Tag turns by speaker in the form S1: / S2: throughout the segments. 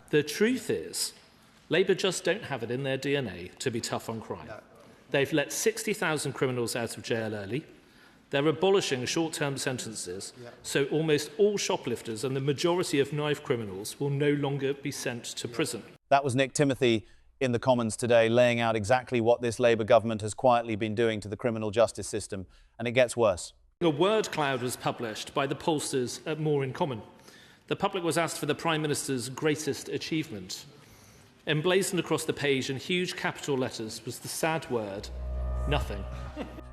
S1: The truth is, Labour just don't have it in their DNA to be tough on crime. They've let 60,000 criminals out of jail early. They're abolishing short-term sentences, so almost all shoplifters and the majority of knife criminals will no longer be sent to prison.
S2: That was Nick Timothy in the Commons today, laying out exactly what this Labour government has quietly been doing to the criminal justice system, and it gets worse.
S1: A word cloud was published by the pollsters at More in Common. The public was asked for the Prime Minister's greatest achievement. Emblazoned across the page in huge capital letters was the sad word, nothing.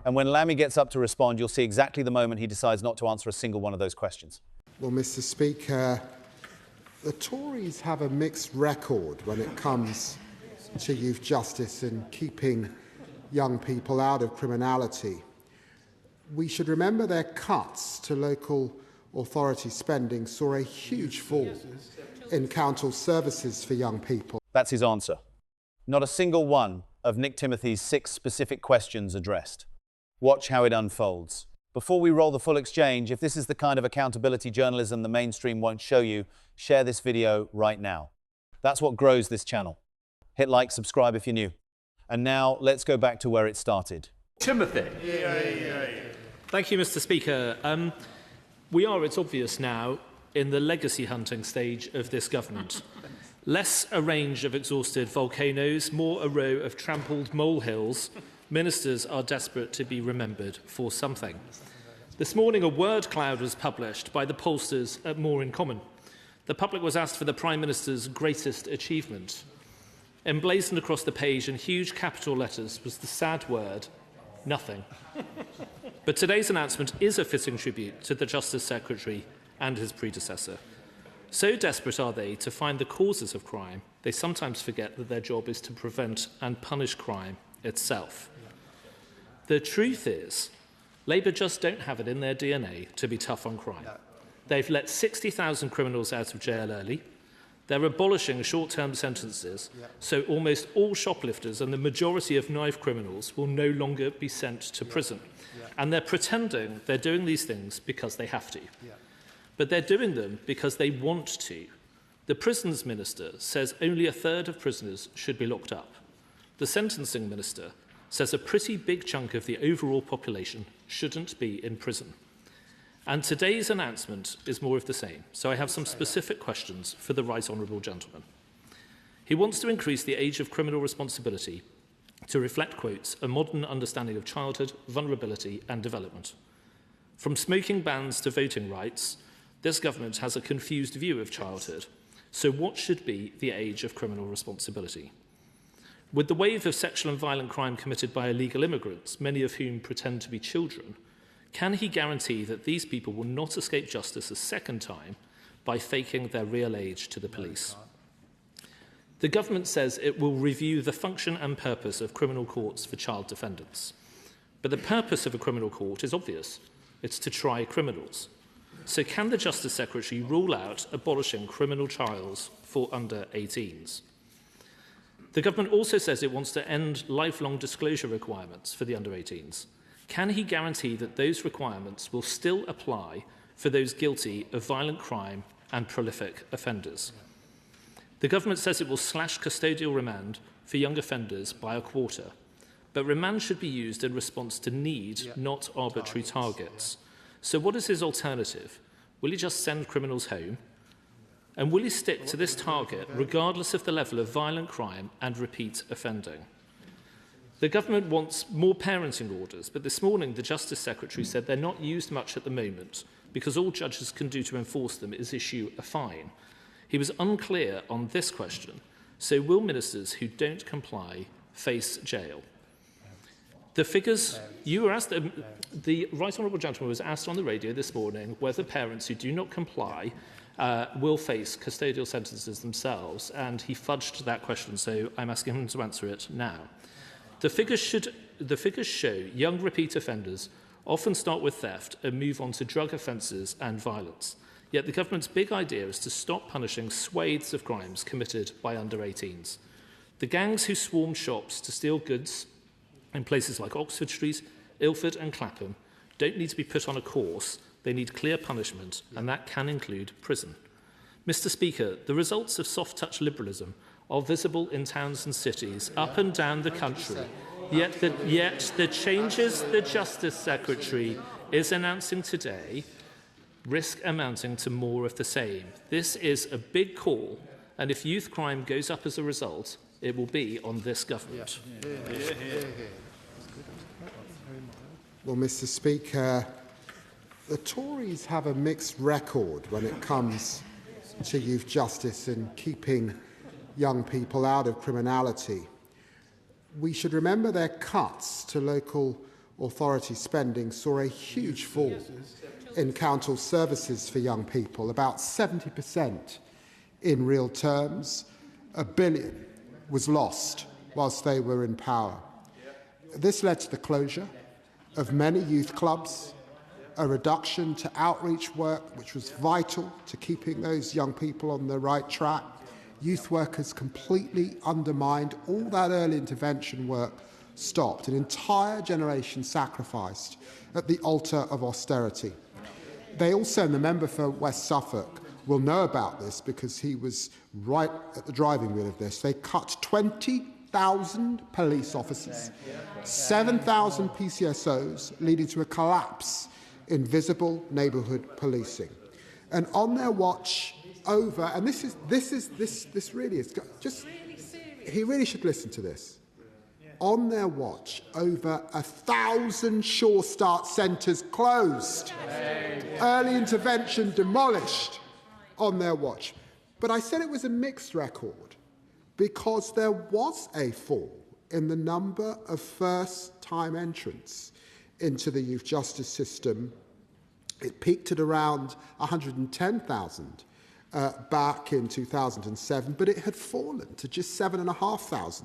S2: And when Lammy gets up to respond, you'll see exactly the moment he decides not to answer a single one of those questions.
S3: Well, Mr. Speaker, the Tories have a mixed record when it comes to youth justice and keeping young people out of criminality. We should remember their cuts to local authority spending saw a huge fall in council services for young people.
S2: That's his answer. Not a single one of Nick Timothy's 6 specific questions addressed. Watch how it unfolds. Before we roll the full exchange, if this is the kind of accountability journalism the mainstream won't show you, share this video right now. That's what grows this channel. Hit like, subscribe if you're new. And now let's go back to where it started.
S4: Timothy.
S1: Thank you, Mr. Speaker. We are, it's obvious now, in the legacy hunting stage of this government. Less a range of exhausted volcanoes, more a row of trampled molehills. Ministers are desperate to be remembered for something. This morning, a word cloud was published by the pollsters at More in Common. The public was asked for the Prime Minister's greatest achievement. Emblazoned across the page in huge capital letters was the sad word, nothing. But today's announcement is a fitting tribute to the Justice Secretary and his predecessor. So desperate are they to find the causes of crime, they sometimes forget that their job is to prevent and punish crime itself. The truth is, Labour just don't have it in their DNA to be tough on crime. They've let 60,000 criminals out of jail early. They're abolishing short-term sentences, so almost all shoplifters and the majority of knife criminals will no longer be sent to prison. And they're pretending they're doing these things because they have to. But they're doing them because they want to. The Prisons Minister says only a third of prisoners should be locked up. The Sentencing Minister says a pretty big chunk of the overall population shouldn't be in prison. And today's announcement is more of the same, so I have some specific questions for the Right Honourable Gentleman. He wants to increase the age of criminal responsibility to reflect, quotes, a modern understanding of childhood, vulnerability and development. From smoking bans to voting rights, this government has a confused view of childhood. So what should be the age of criminal responsibility? With the wave of sexual and violent crime committed by illegal immigrants, many of whom pretend to be children, can he guarantee that these people will not escape justice a second time by faking their real age to the police? The government says it will review the function and purpose of criminal courts for child defendants. But the purpose of a criminal court is obvious. It's to try criminals. So can the Justice Secretary rule out abolishing criminal trials for under 18s? The government also says it wants to end lifelong disclosure requirements for the under 18s. Can he guarantee that those requirements will still apply for those guilty of violent crime and prolific offenders? The government says it will slash custodial remand for young offenders by a quarter, but remand should be used in response to need, not arbitrary targets. So what is his alternative? Will he just send criminals home? And will he stick to this target regardless of the level of violent crime and repeat offending? The government wants more parenting orders, but this morning the Justice Secretary said they're not used much at the moment because all judges can do to enforce them is issue a fine. He was unclear on this question, so will ministers who don't comply face jail? The figures, you were asked, the Right Honourable Gentleman was asked on the radio this morning whether parents who do not comply will face custodial sentences themselves, and he fudged that question, so I'm asking him to answer it now. The figures show young repeat offenders often start with theft and move on to drug offences and violence. Yet the government's big idea is to stop punishing swathes of crimes committed by under 18s. The gangs who swarm shops to steal goods in places like Oxford Street, Ilford and Clapham don't need to be put on a course. They need clear punishment, and that can include prison. Mr. Speaker, the results of soft-touch liberalism are visible in towns and cities up and down the country, yet the changes the Justice Secretary is announcing today risk amounting to more of the same. This is a big call, and if youth crime goes up as a result, it will be on this government.
S3: Well, Mr. Speaker, the Tories have a mixed record when it comes to youth justice and keeping young people out of criminality. We should remember their cuts to local authority spending saw a huge fall in council services for young people, about 70% in real terms. £1 billion was lost whilst they were in power. This led to the closure of many youth clubs, a reduction to outreach work, which was vital to keeping those young people on the right track. Youth workers completely undermined. All that early intervention work stopped. An entire generation sacrificed at the altar of austerity. They also, and the member for West Suffolk will know about this because he was right at the driving wheel of this, they cut 20,000 police officers, 7,000 PCSOs, leading to a collapse in visible neighbourhood policing. And on their watch, over, and this really is just, he really should listen to this. On their watch, over 1,000 Sure Start centres closed. Early intervention demolished on their watch. But I said it was a mixed record because there was a fall in the number of first-time entrants into the youth justice system. It peaked at around 110,000 back in 2007, but it had fallen to just 7,500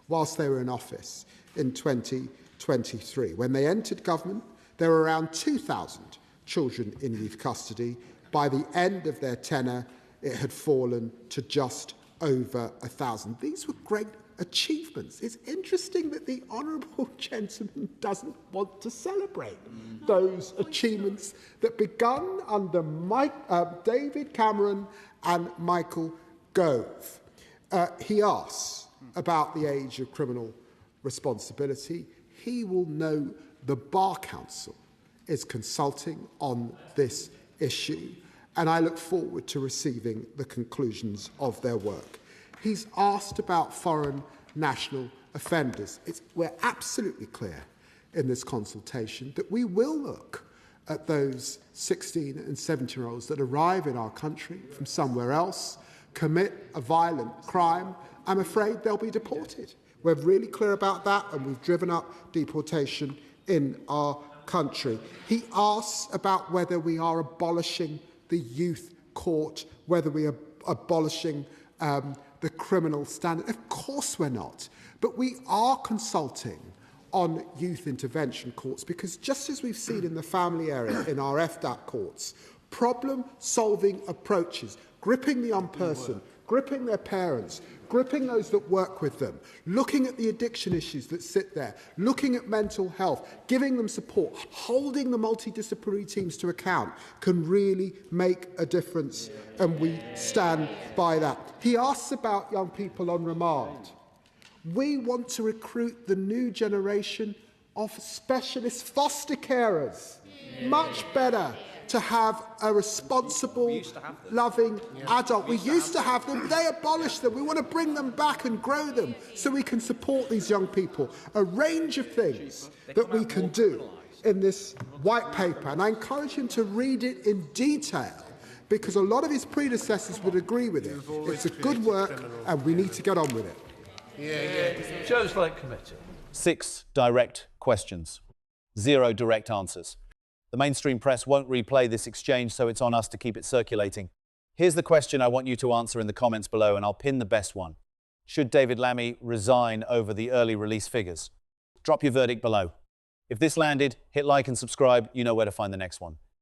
S3: whilst they were in office in 2023. When they entered government, there were around 2,000 children in youth custody. By the end of their tenure, it had fallen to just over 1,000. These were great achievements. It's interesting that the honourable gentleman doesn't want to celebrate those achievements that begun under David Cameron and Michael Gove. He asks about the age of criminal responsibility. He will know the Bar Council is consulting on this issue, and I look forward to receiving the conclusions of their work. He's asked about foreign national offenders. We're absolutely clear in this consultation that we will look at those 16 and 17-year-olds that arrive in our country from somewhere else, commit a violent crime. I'm afraid they'll be deported. We're really clear about that, and we've driven up deportation in our country. He asks about whether we are abolishing the youth court, whether we are abolishing the criminal standard. Of course we're not. But we are consulting on youth intervention courts because just as we've seen in the family area in our FDAC courts, problem-solving approaches, gripping the young person, gripping their parents, gripping those that work with them, looking at the addiction issues that sit there, looking at mental health, giving them support, holding the multidisciplinary teams to account can really make a difference, and we stand by that. He asks about young people on remand. We want to recruit the new generation of specialist foster carers. Much better to have a responsible, loving adult. We used to have them. They abolished them. We want to bring them back and grow them so we can support these young people. A range of things that we can do in this white paper. And I encourage him to read it in detail because a lot of his predecessors would agree with it. It's a good work and we need to get on with it.
S4: Shows like committee.
S2: 6 direct questions, 0 direct answers. The mainstream press won't replay this exchange, so it's on us to keep it circulating. Here's the question I want you to answer in the comments below, and I'll pin the best one. Should David Lammy resign over the early release figures? Drop your verdict below. If this landed, hit like and subscribe. You know where to find the next one.